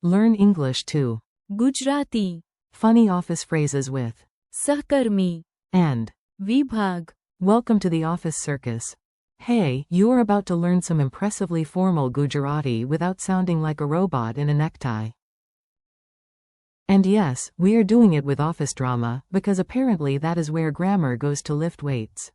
Learn English too. Gujarati, Funny office phrases with सहकर्मी, and. विभाग, Welcome to the office circus. Hey, you are about to learn some impressively formal Gujarati without sounding like a robot in a necktie. And yes, we are doing it with office drama, because apparently that is where grammar goes to lift weights.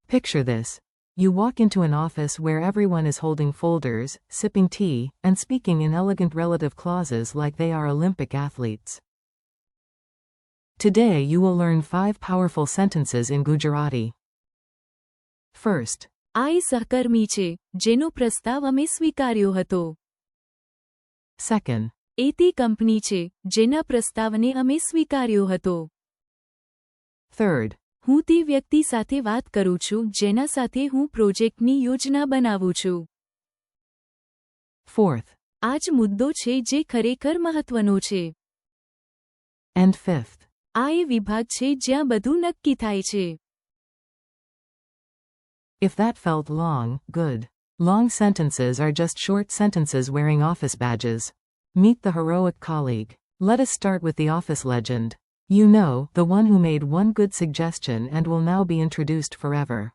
Picture this. You walk into an office where everyone is holding folders, sipping tea, and speaking in elegant relative clauses like they are Olympic athletes. Today you will learn 5 powerful sentences in Gujarati. First, આ એ સહકર્મી છે, જેનો પ્રસ્તાવ અમે સ્વીકાર્યો હતો. second, એ તે company છે, જેના પ્રસ્તાવને અમે સ્વીકાર્યો હતો. third, હું તે વ્યક્તિ સાથે વાત કરું છું, જેના સાથે હું પ્રોજેક્ટની યોજના બનાવું છું. fourth, આ જ મુદ્દો છે જે ખરેખર મહત્વનો છે. and fifth. આ એ વિભાગ છે જ્યાં બધું નક્કી થાય છે. If that felt long, good. Long sentences are just short sentences wearing office badges. Meet the heroic colleague. Let us start with the office legend. You know, the one who made one good suggestion and will now be introduced forever.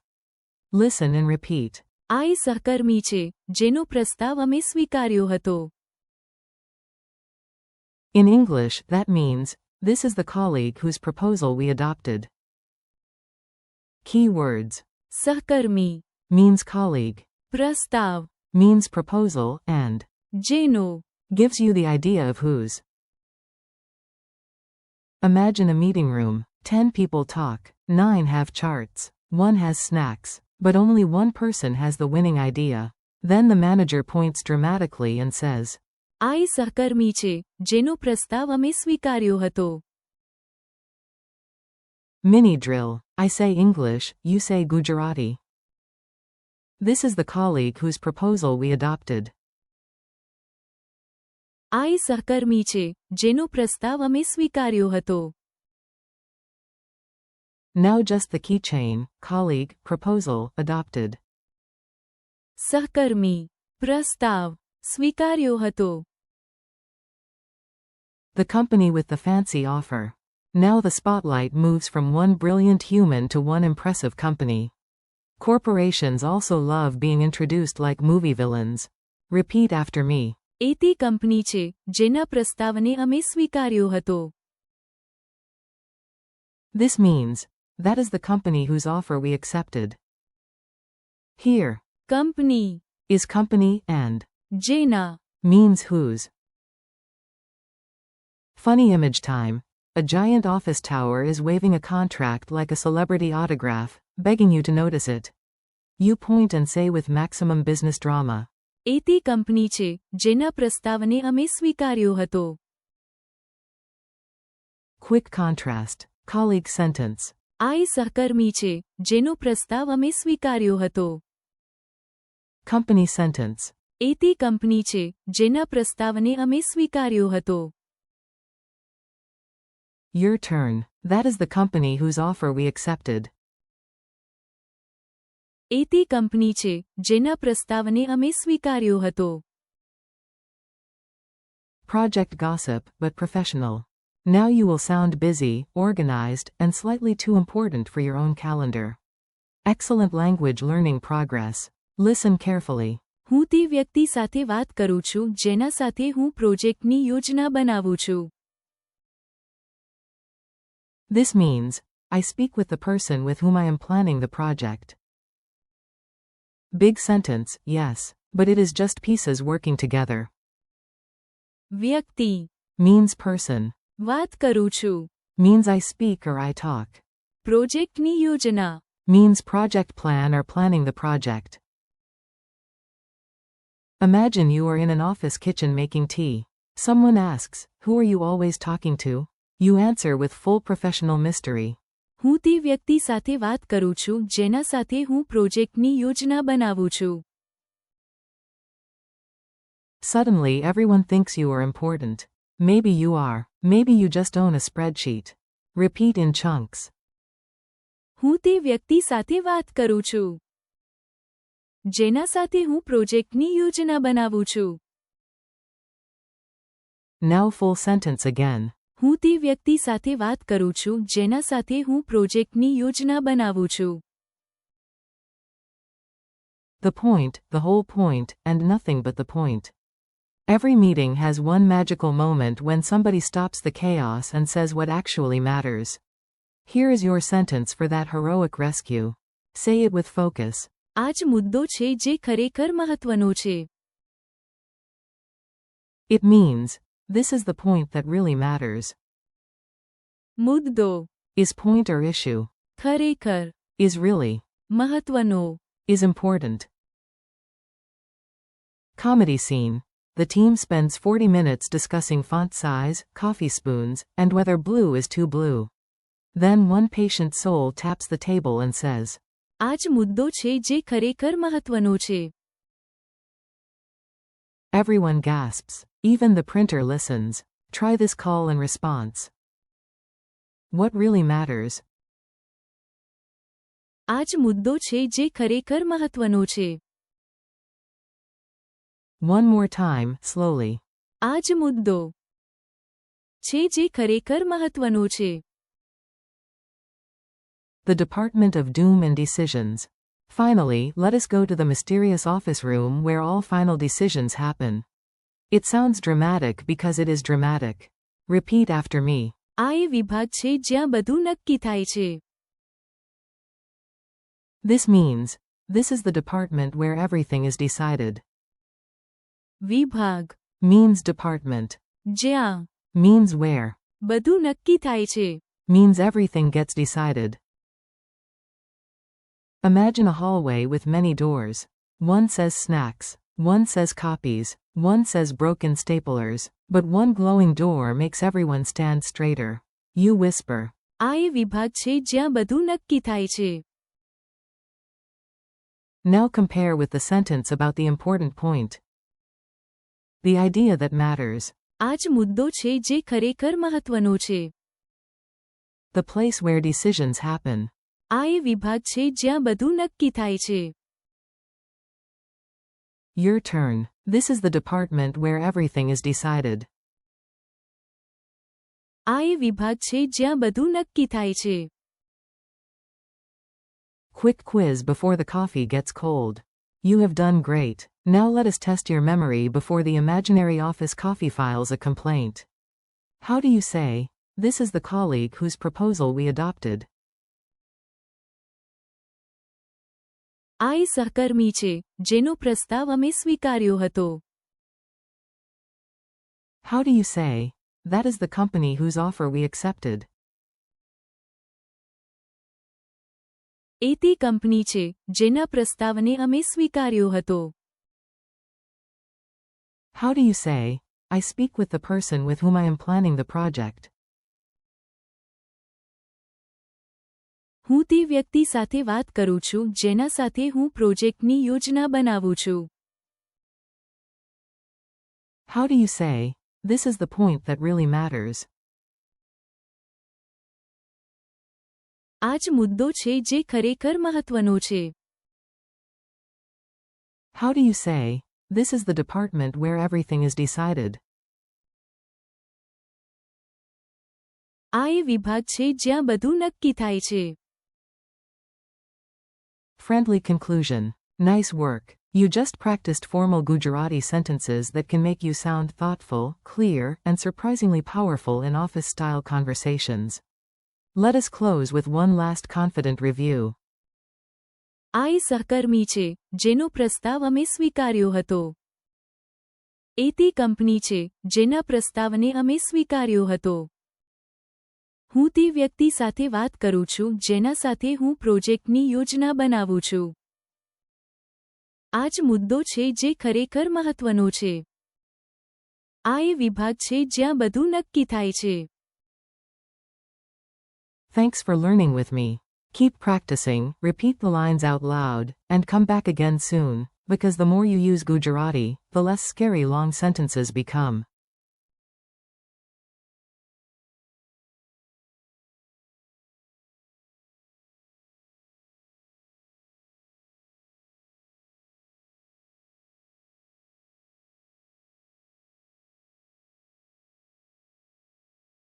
Listen and repeat. આ એ સહકર્મી છે, જેનો પ્રસ્તાવ અમે સ્વીકાર્યો હતો. In English, that means, this is the colleague whose proposal we adopted. Key words. સહકર્મી, Means colleague. પ્રસ્તાવ, Means proposal, and જેનો, gives you the idea of whose. Imagine a meeting room. 10 people talk. 9 have charts. 1 has snacks. But only one person has the winning idea. Then the manager points dramatically and says, આ એ સહકર્મી છે, જેનો પ્રસ્તાવ અમે સ્વીકાર્યો હતો. Mini drill. I say English, you say Gujarati. This is the colleague whose proposal we adopted. આ એ સહકર્મી છે, જેનો પ્રસ્તાવ અમે સ્વીકાર્યો હતો. Now just the keychain, colleague, proposal, adopted. સહકર્મી, પ્રસ્તાવ, સ્વીકાર્યો હતો. The company with the fancy offer. Now the spotlight moves from one brilliant human to one impressive company. Corporations also love being introduced like movie villains. Repeat after me. એ તે company છે, જેના પ્રસ્તાવને અમે સ્વીકાર્યો હતો. This means, that is the company whose offer we accepted. Here, company, is company and જેના, means whose. Funny image time. A giant office tower is waving a contract like a celebrity autograph, begging you to notice it. You point and say with maximum business drama. એ તે company છે, જેના પ્રસ્તાવને અમે સ્વીકાર્યો હતો. Quick contrast. Colleague sentence. આ એ સહકર્મી છે, જેનો પ્રસ્તાવ અમે સ્વીકાર્યો હતો. Company sentence. એ તે કંપની છે, જેના પ્રસ્તાવને અમે સ્વીકાર્યો હતો. Your turn. That is the company whose offer we accepted. એ તે કંપની છે, જેના પ્રસ્તાવને અમે સ્વીકાર્યો હતો. Project gossip, but professional. Now you will sound busy, organized, and slightly too important for your own calendar. Excellent language learning progress. Listen carefully. હું તે વ્યક્તિ સાથે વાત કરું છું, જેના સાથે હું પ્રોજેક્ટની યોજના બનાવું છું. This means, I speak with the person with whom I am planning the project. Big sentence, yes, but it is just pieces working together. વ્યક્તિ, Means person. વાત કરું છું. Means I speak or I talk. પ્રોજેક્ટની યોજના, Means project plan or planning the project. Imagine you are in an office kitchen making tea. Someone asks, who are you always talking to? You answer with full professional mystery. હું તે વ્યક્તિ સાથે વાત કરું છું, જેના સાથે હું પ્રોજેક્ટની યોજના બનાવું છું. Suddenly everyone thinks you are important. Maybe you are. Maybe you just own a spreadsheet. Repeat in chunks. હું તે વ્યક્તિ સાથે વાત કરું છું, જેના સાથે હું પ્રોજેક્ટની યોજના બનાવું છું. Now full sentence again. હું તે વ્યક્તિ સાથે વાત કરું છું જેના સાથે હું પ્રોજેક્ટની યોજના બનાવું છું. The point, the whole point, and nothing but the point. Every meeting has one magical moment when somebody stops the chaos and says what actually matters. Here is your sentence for that heroic rescue. Say it with focus. આ જ મુદ્દો છે જે ખરેખર મહત્વનો છે. It means, this is the point that really matters. મુદ્દો Is point or issue. ખરેખર Is really. મહત્વનો. Is important. Comedy scene. The team spends 40 minutes discussing font size, coffee spoons, and whether blue is too blue. Then one patient soul taps the table and says, આ જ મુદ્દો છે જે ખરેખર મહત્વનો છે. Everyone gasps. Even the printer listens. Try this call and response. What really matters? આ જ મુદ્દો છે જે ખરેખર મહત્વનો છે. One more time, slowly. આ જ મુદ્દો છે જે ખરેખર મહત્વનો છે. The Department of Doom and Decisions. Finally, let us go to the mysterious office room where all final decisions happen. It sounds dramatic because it is dramatic. Repeat after me. આ એ વિભાગ છે જ્યાં બધું નક્કી થાય છે. This means, this is the department where everything is decided. વિભાગ Means department. જ્યાં Means where. બધું નક્કી થાય છે. Means everything gets decided. Imagine a hallway with many doors. One says snacks. One says copies. One says broken staplers. But one glowing door makes everyone stand straighter. You whisper. આ એ વિભાગ છે જ્યાં બધું નક્કી થાય છે. Now compare with the sentence about the important point. The idea that matters. આ જ મુદ્દો છે જે ખરેખર મહત્વનો છે. The place where decisions happen. આ એ વિભાગ છે જ્યાં બધું નક્કી થાય છે. Your turn. This is the department where everything is decided. આ એ વિભાગ છે જ્યાં બધું નક્કી થાય છે. Quick quiz before the coffee gets cold. You have done great. Now let us test your memory before the imaginary office coffee files a complaint. How do you say, this is the colleague whose proposal we adopted? આ એ સહકર્મી છે જેનો પ્રસ્તાવ અમે સ્વીકાર્યો હતો. How do you say, that is the company whose offer we accepted? એ તે company છે જેના પ્રસ્તાવને અમે સ્વીકાર્યો હતો. How do you say, I speak with the person with whom I am planning the project? હું તે વ્યક્તિ સાથે વાત કરું છું જેના સાથે હું પ્રોજેક્ટની યોજના બનાવું છું. How do you say, this is the point that really matters? આ જ મુદ્દો છે જે ખરેખર મહત્વનો છે. How do you say, this is the department where everything is decided? આ એ વિભાગ છે જ્યાં બધું નક્કી થાય છે. Friendly conclusion. Nice work. You just practiced formal Gujarati sentences that can make you sound thoughtful, clear, and surprisingly powerful in office-style conversations. Let us close with one last confident review. આ એ સહકર્મી છે જેનો પ્રસ્તાવ અમે સ્વીકાર્યો હતો. એ તે company છે જેના પ્રસ્તાવને અમે સ્વીકાર્યો હતો. હું તે વ્યક્તિ સાથે વાત કરું છું જેના સાથે હું પ્રોજેક્ટની યોજના બનાવું છું. આ જ મુદ્દો છે જે ખરેખર મહત્વનો છે. આ એ વિભાગ છે જ્યાં બધું નક્કી થાય છે. Thanks for learning with me. Keep practicing, repeat the lines out loud, and come back again soon, because the more you use Gujarati, the less scary long sentences become.